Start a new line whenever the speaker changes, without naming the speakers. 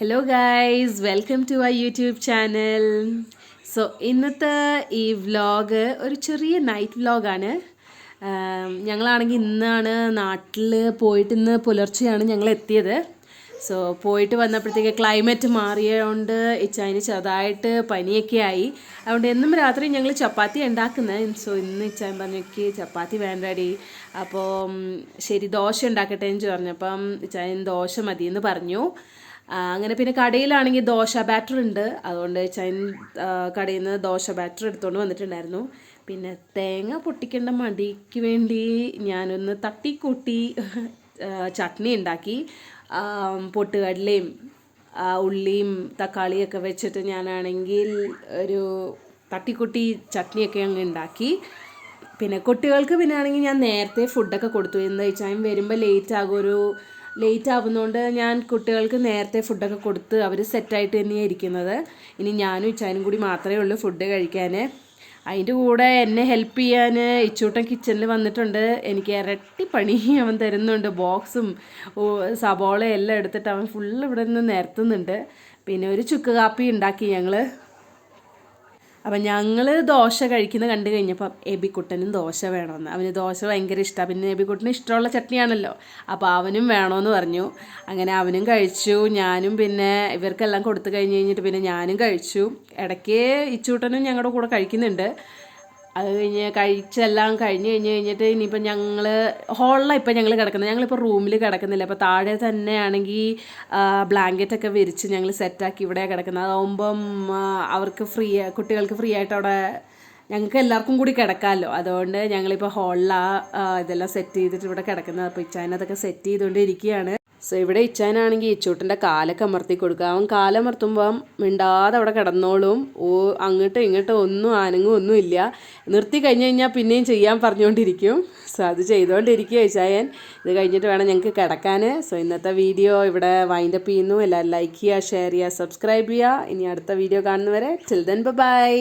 Hello guys, welcome to our YouTube channel. So ഇന്നത്തെ ഈ vlog ഒരു ചെറിയ നൈറ്റ് വ്ലോഗാണ്. ഞങ്ങളാണെങ്കിൽ ഇന്നാണ് നാട്ടിൽ പോയിട്ട് ഇന്ന് പുലർച്ചെയാണ് ഞങ്ങൾ എത്തിയത്. സോ പോയിട്ട് വന്നപ്പോഴത്തേക്ക് ക്ലൈമറ്റ് മാറിയതുകൊണ്ട് ഇച്ചായന് ചെറുതായിട്ട് പനിയൊക്കെ ആയി. അതുകൊണ്ട് എന്നും രാത്രി ഞങ്ങൾ ചപ്പാത്തി ഉണ്ടാക്കുന്നത്. സോ ഇന്ന് ഇച്ചായൻ പറഞ്ഞേക്ക് ചപ്പാത്തി വേണ്ടടി, അപ്പോൾ ശരി ദോശ ഉണ്ടാക്കട്ടെ എന്ന് പറഞ്ഞപ്പം ഇച്ചായൻ ദോശ മതിയെന്ന് പറഞ്ഞു. അങ്ങനെ പിന്നെ കടയിലാണെങ്കിൽ ദോശ ബാറ്റർ ഉണ്ട്, അതുകൊണ്ട് ചൈൻ കടയിൽ നിന്ന് ദോശ ബാറ്റർ എടുത്തുകൊണ്ട് വന്നിട്ടുണ്ടായിരുന്നു. പിന്നെ തേങ്ങ പൊട്ടിക്കേണ്ട മടിക്ക് വേണ്ടി ഞാനൊന്ന് തട്ടിക്കൂട്ടി ചട്നി ഉണ്ടാക്കി. പൊട്ടുകടലയും ഉള്ളിയും തക്കാളിയൊക്കെ വെച്ചിട്ട് ഞാനാണെങ്കിൽ ഒരു തട്ടിക്കൂട്ടി ചട്നിയൊക്കെ അങ്ങ് ഉണ്ടാക്കി. പിന്നെ കുട്ടികൾക്ക് പിന്നെ ആണെങ്കിൽ ഞാൻ നേരത്തെ ഫുഡൊക്കെ കൊടുത്തു. എന്താ വെച്ചാൽ വരുമ്പോൾ ലേറ്റ് ആവുന്നതുകൊണ്ട് ഞാൻ കുട്ടികൾക്ക് നേരത്തെ ഫുഡൊക്കെ കൊടുത്ത് അവർ സെറ്റായിട്ട് തന്നെയാണ് ഇരിക്കുന്നത്. ഇനി ഞാനും ഇച്ചാനും കൂടി മാത്രമേ ഉള്ളൂ ഫുഡ് കഴിക്കാൻ. അതിൻ്റെ കൂടെ എന്നെ ഹെൽപ്പ് ചെയ്യാൻ ഇച്ചൂട്ടൻ കിച്ചണിൽ വന്നിട്ടുണ്ട്. എനിക്ക് ഇരട്ടി പണി അവൻ തരുന്നുണ്ട്. ബോക്സും സബോളയും എല്ലാം എടുത്തിട്ട് അവൻ ഫുള്ള് ഇവിടെ നിന്ന് നിരത്തുന്നുണ്ട്. പിന്നെ ഒരു ചുക്ക് കാപ്പി ഉണ്ടാക്കി ഞങ്ങൾ. അപ്പം ഞങ്ങൾ ദോശ കഴിക്കുന്നത് കണ്ടു കഴിഞ്ഞപ്പം എബിക്കുട്ടനും ദോശ വേണമെന്ന്. അവന് ദോശ ഭയങ്കര ഇഷ്ടമാണ്. പിന്നെ എബിക്കുട്ടന് ഇഷ്ടമുള്ള ചട്നിയാണല്ലോ, അപ്പോൾ അവനും വേണമെന്ന് പറഞ്ഞു. അങ്ങനെ അവനും കഴിച്ചു. ഞാനും പിന്നെ ഇവർക്കെല്ലാം കൊടുത്തു കഴിഞ്ഞിട്ട് പിന്നെ ഞാനും കഴിച്ചു. ഇടയ്ക്ക് ഇച്ചൂട്ടനും ഞങ്ങളുടെ കൂടെ കഴിക്കുന്നുണ്ട്. അത് കഴിച്ചെല്ലാം കഴിഞ്ഞിട്ട് ഇനിയിപ്പോൾ ഞങ്ങൾ ഹോളിലാണ് ഇപ്പം ഞങ്ങൾ കിടക്കുന്നത്. ഞങ്ങളിപ്പോൾ റൂമിൽ കിടക്കുന്നില്ല. അപ്പോൾ താഴെ തന്നെയാണെങ്കിൽ ബ്ലാങ്കറ്റൊക്കെ വിരിച്ച് ഞങ്ങൾ സെറ്റാക്കി ഇവിടെ കിടക്കുന്നത്. അതാവുമ്പം അവർക്ക് കുട്ടികൾക്ക് ഫ്രീ ആയിട്ട് അവിടെ ഞങ്ങൾക്ക് എല്ലാവർക്കും കൂടി കിടക്കാമല്ലോ. അതുകൊണ്ട് ഞങ്ങളിപ്പോൾ ഹോളിലാണ് ഇതെല്ലാം സെറ്റ് ചെയ്തിട്ട് ഇവിടെ കിടക്കുന്നത്. അപ്പോൾ ഇച്ചാനതൊക്കെ സെറ്റ് ചെയ്തുകൊണ്ടിരിക്കുകയാണ്. സോ ഇവിടെ ഇച്ചാനാണെങ്കിൽ ഇച്ചൂട്ടൻ്റെ കാലൊക്കെ അമർത്തി കൊടുക്കുക. അവൻ കാലമർത്തുമ്പം മിണ്ടാതെ അവിടെ കിടന്നോളും. അങ്ങോട്ടും ഇങ്ങോട്ടും ഒന്നും ഇല്ല. നിർത്തി കഴിഞ്ഞ് കഴിഞ്ഞാൽ പിന്നെയും ചെയ്യാൻ പറഞ്ഞുകൊണ്ടിരിക്കും. സോ അത് ചെയ്തുകൊണ്ടിരിക്കുക ഇച്ചായൻ. ഇത് കഴിഞ്ഞിട്ട് വേണം ഞങ്ങൾക്ക് കിടക്കാൻ. സോ ഇന്നത്തെ വീഡിയോ ഇവിടെ വൈൻഡപ്പ് ചെയ്യുന്നു. എല്ലാവരും ലൈക്ക് ചെയ്യുക, ഷെയർ ചെയ്യുക, സബ്സ്ക്രൈബ് ചെയ്യുക. ഇനി അടുത്ത വീഡിയോ കാണുന്നവരെ ടിൽ ദെൻ ബൈ.